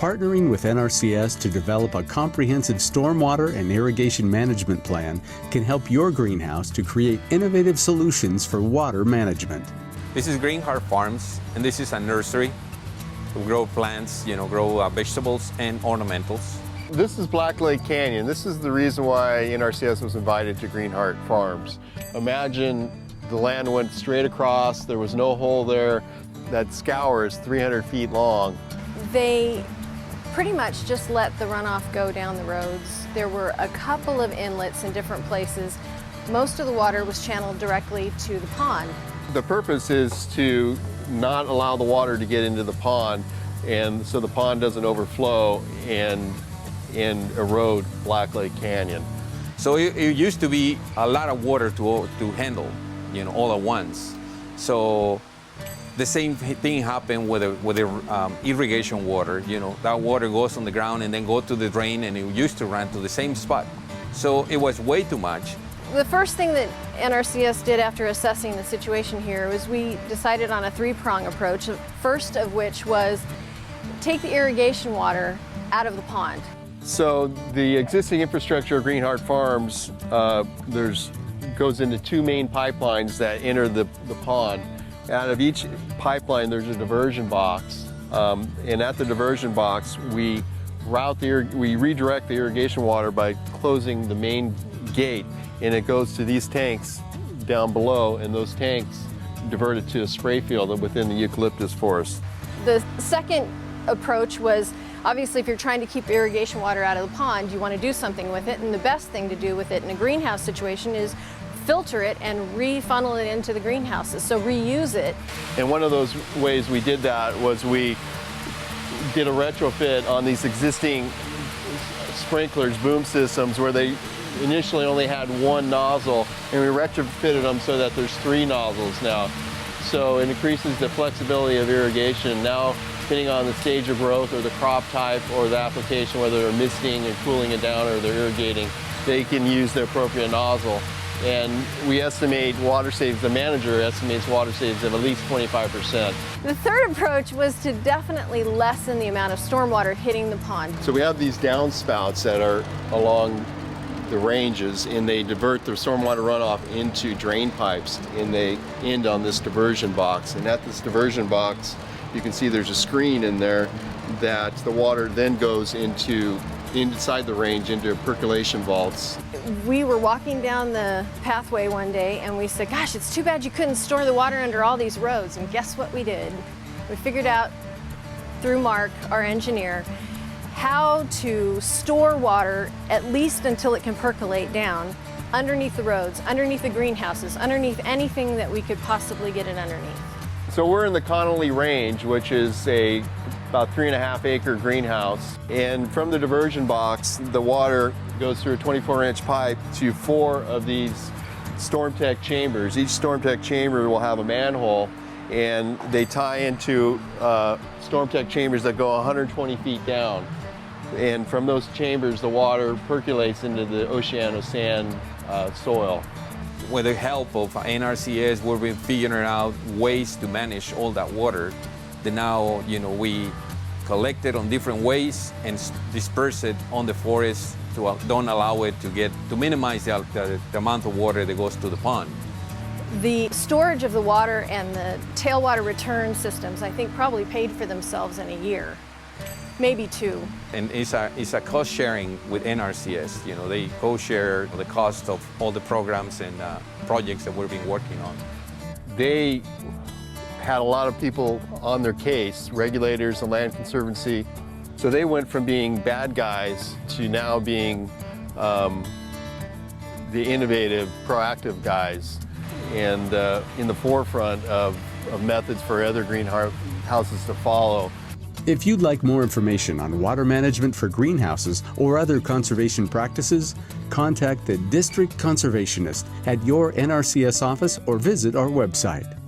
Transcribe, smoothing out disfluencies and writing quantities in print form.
Partnering with NRCS to develop a comprehensive stormwater and irrigation management plan can help your greenhouse to create innovative solutions for water management. This is Green Heart Farms, and this is a nursery. We grow plants, grow vegetables and ornamentals. This is Black Lake Canyon. This is the reason why NRCS was invited to Green Heart Farms. Imagine the land went straight across, there was no hole there. That scour is 300 feet long. They pretty much just let the runoff go down the roads. There were a couple of inlets in different places. Most of the water was channeled directly to the pond. The purpose is to not allow the water to get into the pond, and so the pond doesn't overflow and erode Black Lake Canyon. So it used to be a lot of water to handle, all at once. So the same thing happened with the irrigation water. That water goes on the ground and then go to the drain, and it used to run to the same spot. So it was way too much. The first thing that NRCS did after assessing the situation here was we decided on a three-prong approach, the first of which was take the irrigation water out of the pond. So the existing infrastructure of Green Heart Farms goes into two main pipelines that enter the pond. Out of each pipeline there's a diversion box, and at the diversion box we redirect the irrigation water by closing the main gate, and it goes to these tanks down below, and those tanks divert it to a spray field within the eucalyptus forest. The second approach was, obviously, if you're trying to keep irrigation water out of the pond, you want to do something with it, and the best thing to do with it in a greenhouse situation is filter it and refunnel it into the greenhouses, so reuse it. And one of those ways we did that was we did a retrofit on these existing sprinklers, boom systems, where they initially only had one nozzle, and we retrofitted them so that there's 3 nozzles now. So it increases the flexibility of irrigation. Now, depending on the stage of growth or the crop type or the application, whether they're misting and cooling it down or they're irrigating, they can use the appropriate nozzle. And we estimate water saves, the manager estimates water saves of at least 25%. The third approach was to definitely lessen the amount of stormwater hitting the pond. So we have these downspouts that are along the ranges, and they divert the stormwater runoff into drain pipes, and they end on this diversion box. And at this diversion box, you can see there's a screen in there that the water then goes inside the range into percolation vaults. We were walking down the pathway one day and we said, gosh, it's too bad you couldn't store the water under all these roads. And guess what we did? We figured out through Mark, our engineer, how to store water at least until it can percolate down underneath the roads, underneath the greenhouses, underneath anything that we could possibly get it underneath. So we're in the Connolly Range, which is about 3.5 acre greenhouse. And from the diversion box, the water goes through a 24-inch pipe to 4 of these StormTech chambers. Each StormTech chamber will have a manhole, and they tie into StormTech chambers that go 120 feet down. And from those chambers, the water percolates into the oceano-sand soil. With the help of NRCS, we've been figuring out ways to manage all that water. Then now, we collect it on different ways and disperse it on the forest to don't allow it to minimize the amount of water that goes to the pond. The storage of the water and the tailwater return systems, I think, probably paid for themselves in a year, maybe 2. And it's a cost sharing with NRCS. They co-share the cost of all the programs and projects that we've been working on. They had a lot of people on their case, regulators and Land Conservancy. So they went from being bad guys to now being the innovative, proactive guys, and in the forefront of methods for other greenhouses to follow. If you'd like more information on water management for greenhouses or other conservation practices, contact the District Conservationist at your NRCS office or visit our website.